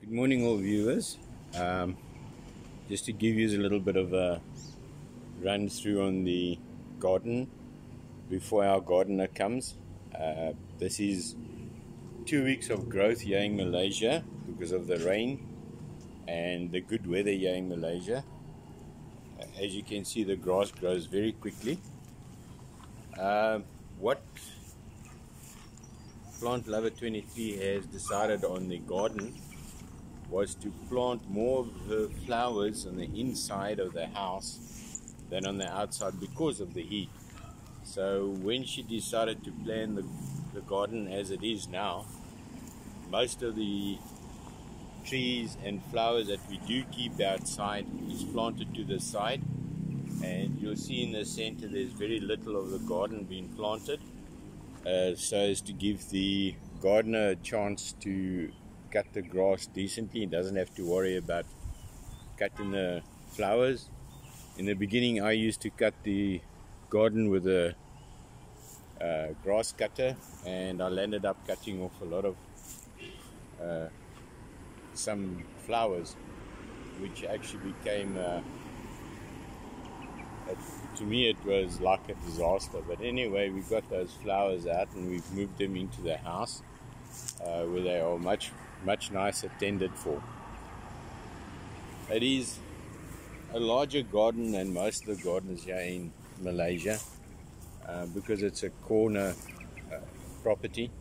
Good morning, all viewers. Just to give you a little bit of a run through on the garden before our gardener comes. This is 2 weeks of growth here in Malaysia because of the rain and the good weather here in Malaysia. As you can see, the grass grows very quickly. What Plant Lover 23 has decided on the garden was to plant more of the flowers on the inside of the house than on the outside because of the heat. So when she decided to plan the garden as it is now, most of the trees and flowers that we do keep outside is planted to the side, and you'll see in the center there's very little of the garden being planted, so as to give the gardener a chance to cut the grass decently. He doesn't have to worry about cutting the flowers. In the beginning, I used to cut the garden with a grass cutter, and I ended up cutting off a lot of some flowers, which actually became to me it was like a disaster. But anyway, we got those flowers out and we've moved them into the house, where they are much nicer tended for. It is a larger garden than most of the gardens here in Malaysia, because it's a corner property,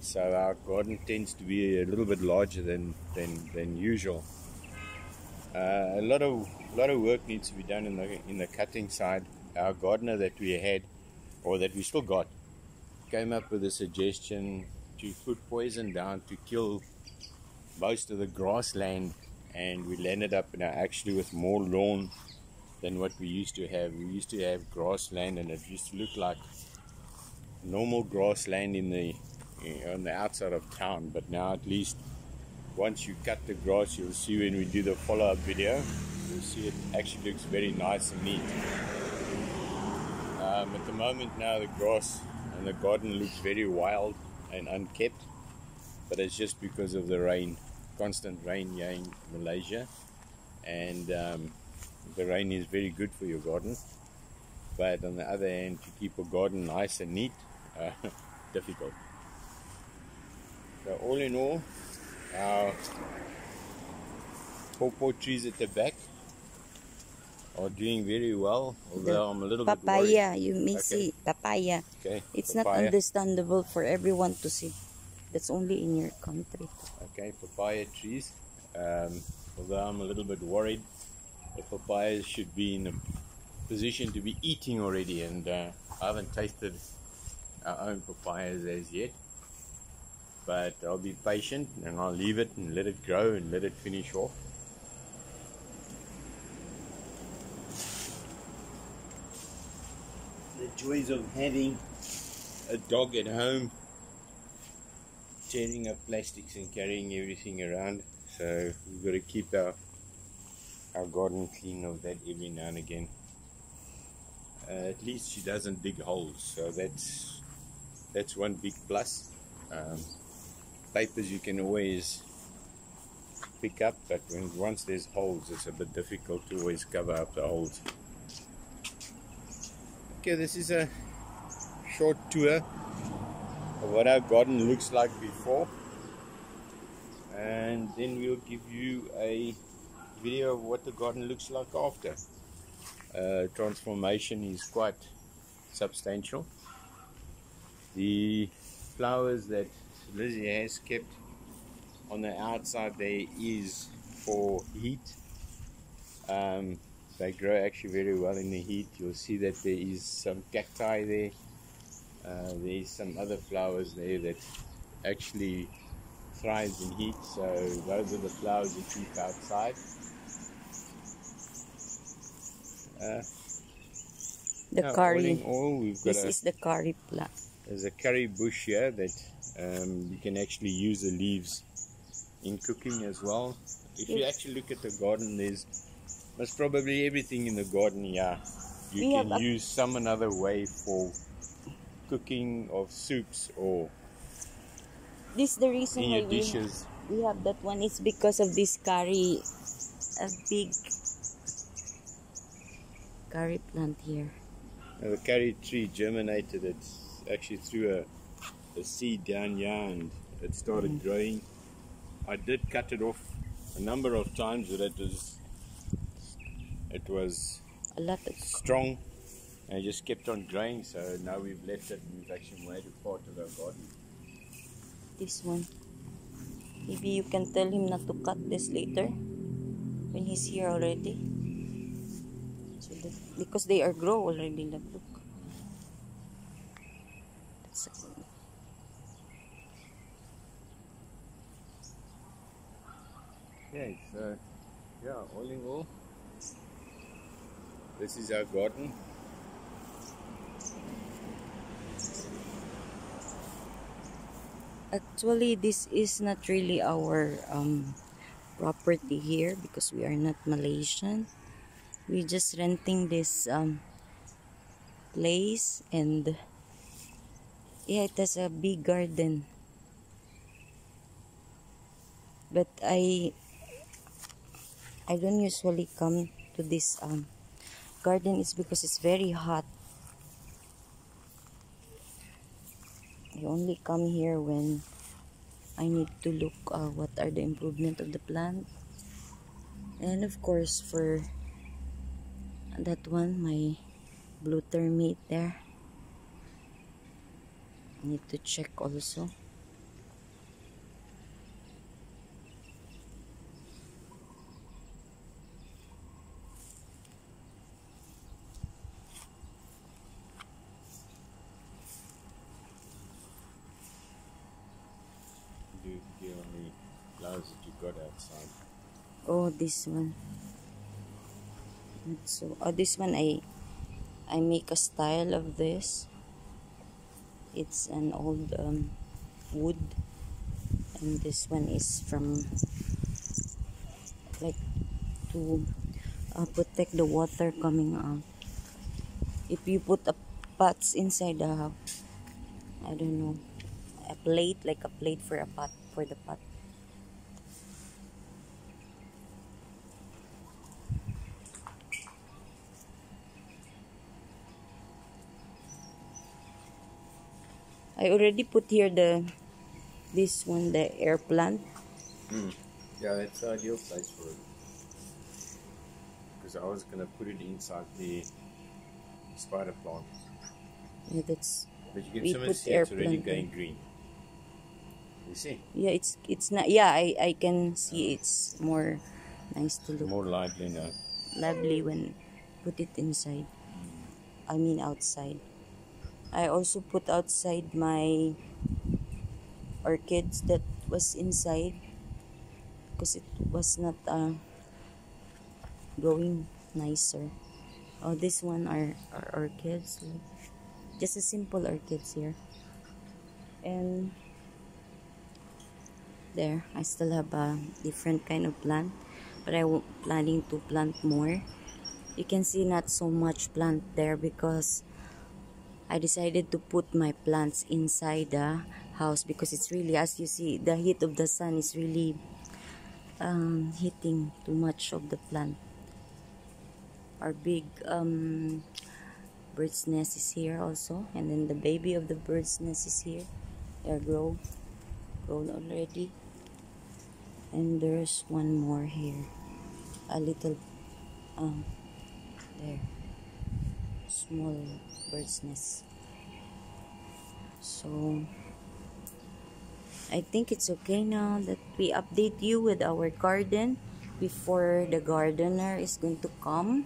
so our garden tends to be a little bit larger than usual. A lot of work needs to be done in the cutting side. Our gardener that we had, or that we still got, came up with a suggestion to put poison down to kill most of the grassland, and we landed up actually with more lawn than what we used to have. We used to have grassland, and it used to look like normal grassland on the outside of town. But now, at least once you cut the grass, you'll see when we do the follow-up video, you'll see it actually looks very nice and neat. At the moment now, the grass and the garden looks very wild and unkept, but it's just because of the rain, constant rain here in Malaysia, and the rain is very good for your garden, but on the other hand, to keep a garden nice and neat, difficult. So all in all, our pawpaw trees at the back are doing very well, although I'm a little bit worried. Papaya, you may see papaya. Okay, it's papaya. not understandable for everyone to see. That's only in your country. Okay, papaya trees. Although I'm a little bit worried, the papayas should be in a position to be eating already, and I haven't tasted our own papayas as yet. But I'll be patient and I'll leave it and let it grow and let it finish off. The joys of having a dog at home, tearing up plastics and carrying everything around. So we've got to keep our garden clean of that every now and again. At least she doesn't dig holes, so that's one big plus. Papers you can always pick up, but once there's holes, it's a bit difficult to always cover up the holes. Okay, this is a short tour of what our garden looks like before, and then we'll give you a video of what the garden looks like after. Transformation is quite substantial. The flowers that Lizzie has kept on the outside there is for heat. They grow actually very well in the heat. You'll see that there is some cacti there. There's some other flowers there that actually thrives in heat, so those are the flowers you keep outside. Curry. This is the curry plant. There's a curry bush here that you can actually use the leaves in cooking as well. If you actually look at the garden, there's most probably everything in the garden here. You can use some another way for cooking of soups or This is the reason in why your dishes. we have that one. It's because of this curry, a big curry plant here. Now, the curry tree germinated. It actually threw a seed down here and it started growing. I did cut it off a number of times, but it was A lot of strong and it just kept on growing. So now we've left it and we've actually made it part of our garden. this one. Maybe you can tell him not to cut this later when he's here already. So that, because they are grow already. Look. That's Okay, so yeah, all in all, this is our garden. Actually, this is not really our property here because we are not Malaysian. We just renting this place, and yeah, it has a big garden. But I don't usually come to this garden. It's because it's very hot. I only come here when I need to look what are the improvement of the plant, and of course for that one, my blue termite there, I need to check also. Do you on the flowers that you got outside? Oh, this one. So, this one I make a style of this. It's an old wood, and this one is from like to protect the water coming out. If you put a pots inside the, I don't know, a plate, like a plate for a pot, for the pot. I already put here this one, the air plant. Yeah, that's the ideal place for it. Because I was going to put it inside the spider plant. Yeah, that's. But you We can put see air it's already plant going green. You see? Yeah, it's not. Yeah, I can see it's more nice to look, More lively now. lovely when put it inside. I mean outside. I also put outside my orchids that was inside because it was not growing nicer. Oh, this one are orchids, just a simple orchids here. And there, I still have a different kind of plant, but I'm planning to plant more. You can see not so much plant there because I decided to put my plants inside the house because it's really, as you see, the heat of the sun is really hitting too much of the plant. Our big bird's nest is here also, and then the baby of the bird's nest is here. They're grown already, and there's one more here, a little there, small bird's nest. So I think it's okay now that we update you with our garden before the gardener is going to come.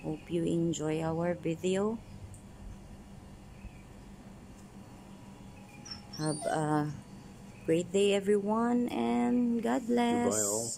Hope you enjoy our video. Have a great day everyone, and God bless. Goodbye all.